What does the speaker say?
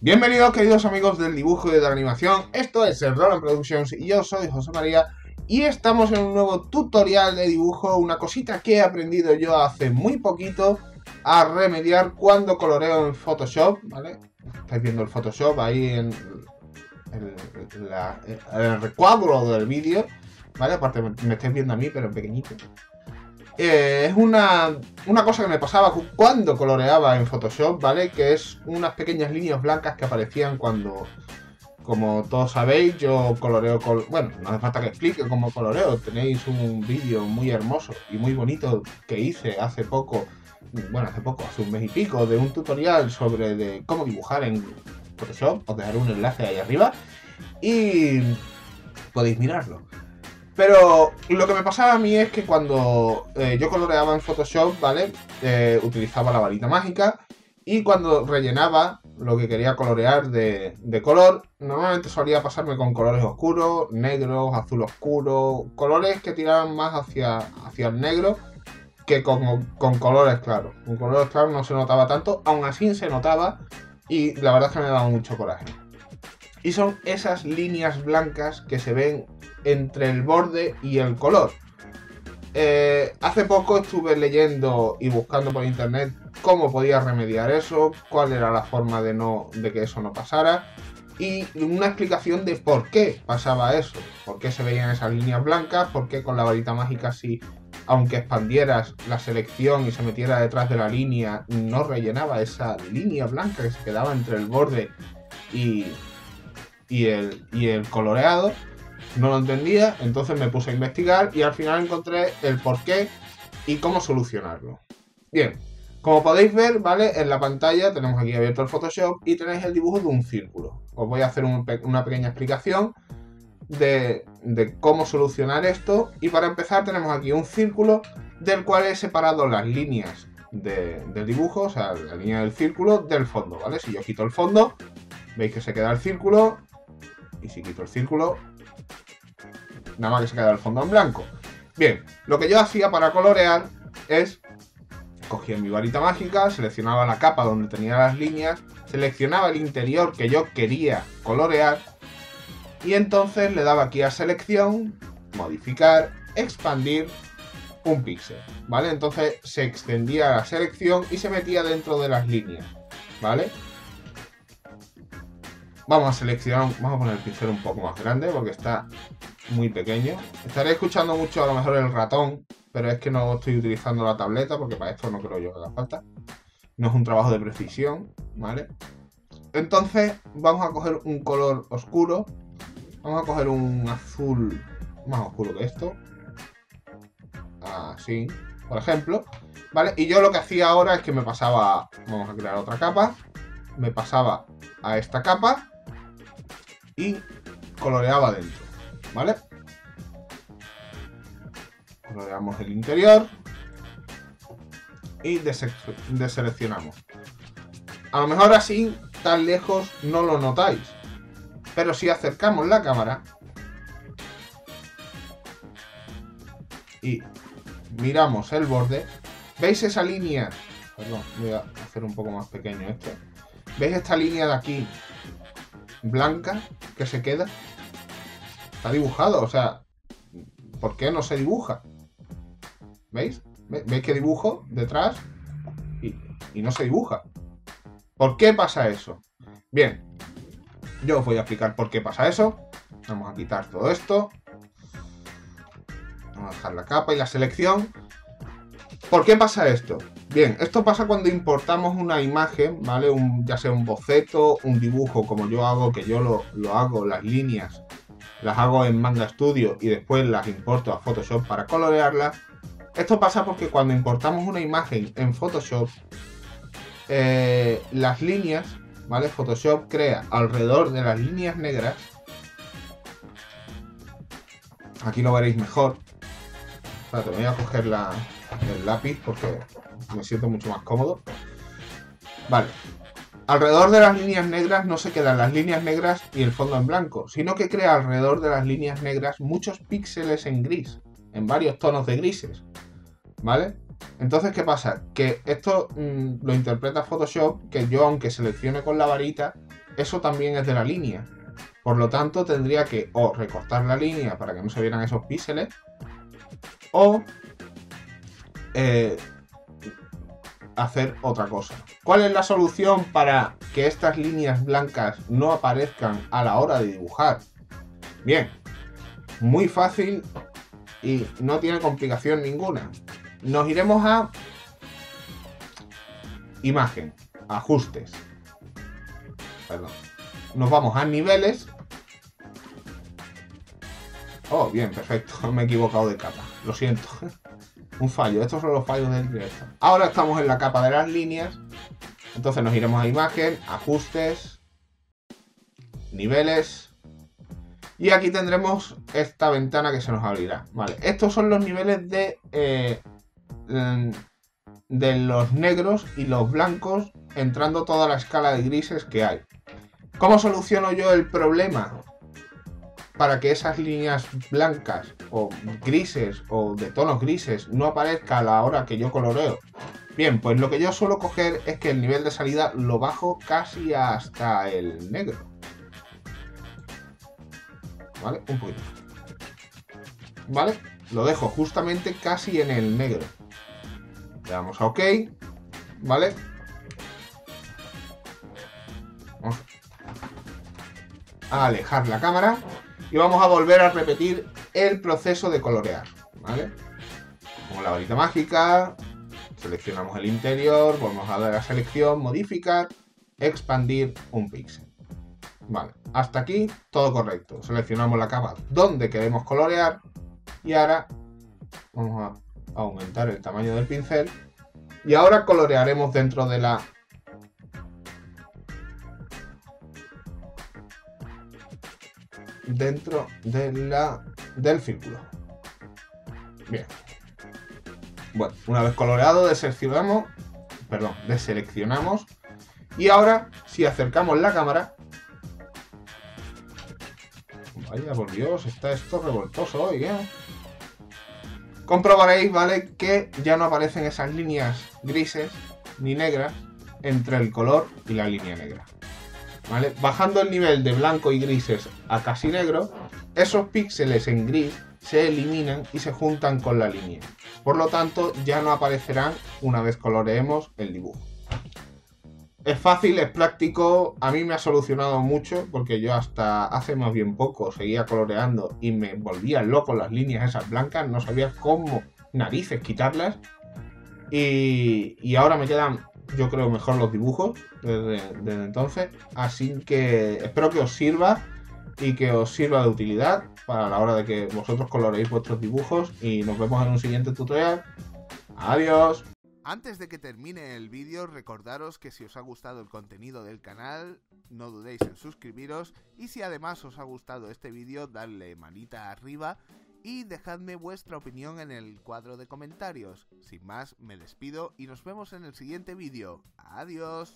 Bienvenidos queridos amigos del dibujo y de la animación, esto es el Roland Productions y yo soy José María y estamos en un nuevo tutorial de dibujo, una cosita que he aprendido yo hace muy poquito a remediar cuando coloreo en Photoshop, ¿vale? Estáis viendo el Photoshop ahí en el recuadro del vídeo, ¿vale? Aparte me estáis viendo a mí pero en pequeñito. Es una cosa que me pasaba cuando coloreaba en Photoshop, ¿vale? Que es unas pequeñas líneas blancas que aparecían cuando, como todos sabéis, yo coloreo bueno, no hace falta que explique cómo coloreo. Tenéis un vídeo muy hermoso y muy bonito que hice hace poco, hace un mes y pico, de un tutorial sobre de cómo dibujar en Photoshop. Os dejaré un enlace ahí arriba y podéis mirarlo. Pero lo que me pasaba a mí es que cuando yo coloreaba en Photoshop, ¿vale? Utilizaba la varita mágica y cuando rellenaba lo que quería colorear de color, normalmente solía pasarme con colores oscuros, negros, azul oscuro, colores que tiraban más hacia el negro que con colores claros. Con colores claros no se notaba tanto, aún así se notaba y la verdad es que me daba mucho coraje. Y son esas líneas blancas que se ven entre el borde y el color. Hace poco estuve leyendo y buscando por internet cómo podía remediar eso, cuál era la forma de que eso no pasara y una explicación de por qué pasaba eso, por qué se veían esas líneas blancas, por qué con la varita mágica sí, aunque expandieras la selección y se metiera detrás de la línea, no rellenaba esa línea blanca que se quedaba entre el borde y el coloreado. No lo entendía, entonces me puse a investigar y al final encontré el porqué y cómo solucionarlo. Bien, como podéis ver, ¿vale? En la pantalla tenemos aquí abierto el Photoshop y tenéis el dibujo de un círculo. Os voy a hacer una pequeña explicación de cómo solucionar esto. Y para empezar tenemos aquí un círculo del cual he separado las líneas del dibujo, o sea, la línea del círculo del fondo, ¿vale? Si yo quito el fondo, veis que se queda el círculo. Y si quito el círculo, nada más que se queda el fondo en blanco. Bien, lo que yo hacía para colorear es cogía mi varita mágica, seleccionaba la capa donde tenía las líneas, seleccionaba el interior que yo quería colorear y entonces le daba aquí a selección, modificar, expandir un píxel, ¿vale? Entonces se extendía la selección y se metía dentro de las líneas, ¿vale? Vamos a seleccionar, vamos a poner el pincel un poco más grande porque está muy pequeño. Estaré escuchando mucho a lo mejor el ratón, pero es que no estoy utilizando la tableta porque para esto no creo yo que haga falta. No es un trabajo de precisión, ¿vale? Entonces vamos a coger un color oscuro. Vamos a coger un azul más oscuro que esto. Así, por ejemplo, ¿vale? Y yo lo que hacía ahora es que me pasaba, vamos a crear otra capa, me pasaba a esta capa y coloreaba dentro, ¿vale? Coloreamos el interior y deseleccionamos. A lo mejor así, tan lejos, no lo notáis. Pero si acercamos la cámara y miramos el borde, ¿veis esa línea? Perdón, voy a hacer un poco más pequeño esto. ¿Veis esta línea de aquí blanca que se queda? Está dibujado, o sea, ¿por qué no se dibuja? ¿Veis? ¿Veis que dibujo detrás y no se dibuja? ¿Por qué pasa eso? Bien, yo os voy a explicar por qué pasa eso. Vamos a quitar todo esto. Vamos a dejar la capa y la selección. ¿Por qué pasa esto? Bien, esto pasa cuando importamos una imagen, ¿vale? Ya sea un boceto, un dibujo, como yo hago, que yo lo hago, las líneas, las hago en Manga Studio y después las importo a Photoshop para colorearlas. Esto pasa porque cuando importamos una imagen en Photoshop, las líneas, ¿vale? Photoshop crea alrededor de las líneas negras. Aquí lo veréis mejor. Espérate, voy a coger el lápiz porque me siento mucho más cómodo. Vale. Alrededor de las líneas negras no se quedan las líneas negras y el fondo en blanco, sino que crea alrededor de las líneas negras muchos píxeles en gris, en varios tonos de grises, ¿vale? Entonces, ¿qué pasa? Que esto lo interpreta Photoshop, que yo aunque seleccione con la varita, eso también es de la línea. Por lo tanto, tendría que o recortar la línea para que no se vieran esos píxeles, o hacer otra cosa. ¿Cuál es la solución para que estas líneas blancas no aparezcan a la hora de dibujar? Bien, muy fácil y no tiene complicación ninguna. Nos iremos a imagen, ajustes. Perdón. Nos vamos a niveles. Oh, bien, perfecto. Me he equivocado de capa. Lo siento. Un fallo. Estos son los fallos del directo. Ahora estamos en la capa de las líneas. Entonces nos iremos a imagen, ajustes, niveles. Y aquí tendremos esta ventana que se nos abrirá. Vale, estos son los niveles de los negros y los blancos, entrando toda la escala de grises que hay. ¿Cómo soluciono yo el problema para que esas líneas blancas o grises o de tonos grises no aparezcan a la hora que yo coloreo? Bien, pues lo que yo suelo coger es que el nivel de salida lo bajo casi hasta el negro. ¿Vale? Un poquito. ¿Vale? Lo dejo justamente casi en el negro. Le damos a OK. ¿Vale? Vamos a alejar la cámara. Y vamos a volver a repetir el proceso de colorear. ¿Vale? Como la varita mágica. Seleccionamos el interior. Volvemos a dar a selección, modificar, expandir un píxel. Vale, hasta aquí todo correcto. Seleccionamos la capa donde queremos colorear y ahora vamos a aumentar el tamaño del pincel y ahora colorearemos dentro de del círculo. Bien. Bueno, una vez coloreado deseleccionamos y ahora si acercamos la cámara. Vaya, por Dios, está esto revoltoso hoy, ¿eh? Comprobaréis, ¿vale? Que ya no aparecen esas líneas grises ni negras entre el color y la línea negra. ¿Vale? Bajando el nivel de blanco y grises a casi negro, esos píxeles en gris se eliminan y se juntan con la línea. Por lo tanto, ya no aparecerán una vez coloreemos el dibujo. Es fácil, es práctico, a mí me ha solucionado mucho porque yo hasta hace más bien poco seguía coloreando y me volvía loco las líneas esas blancas, no sabía cómo narices quitarlas y ahora me quedan, yo creo, mejor los dibujos desde entonces, así que espero que os sirva y que os sirva de utilidad para la hora de que vosotros coloreéis vuestros dibujos y nos vemos en un siguiente tutorial. ¡Adiós! Antes de que termine el vídeo, recordaros que si os ha gustado el contenido del canal, no dudéis en suscribiros y si además os ha gustado este vídeo, dadle manita arriba y dejadme vuestra opinión en el cuadro de comentarios. Sin más, me despido y nos vemos en el siguiente vídeo. ¡Adiós!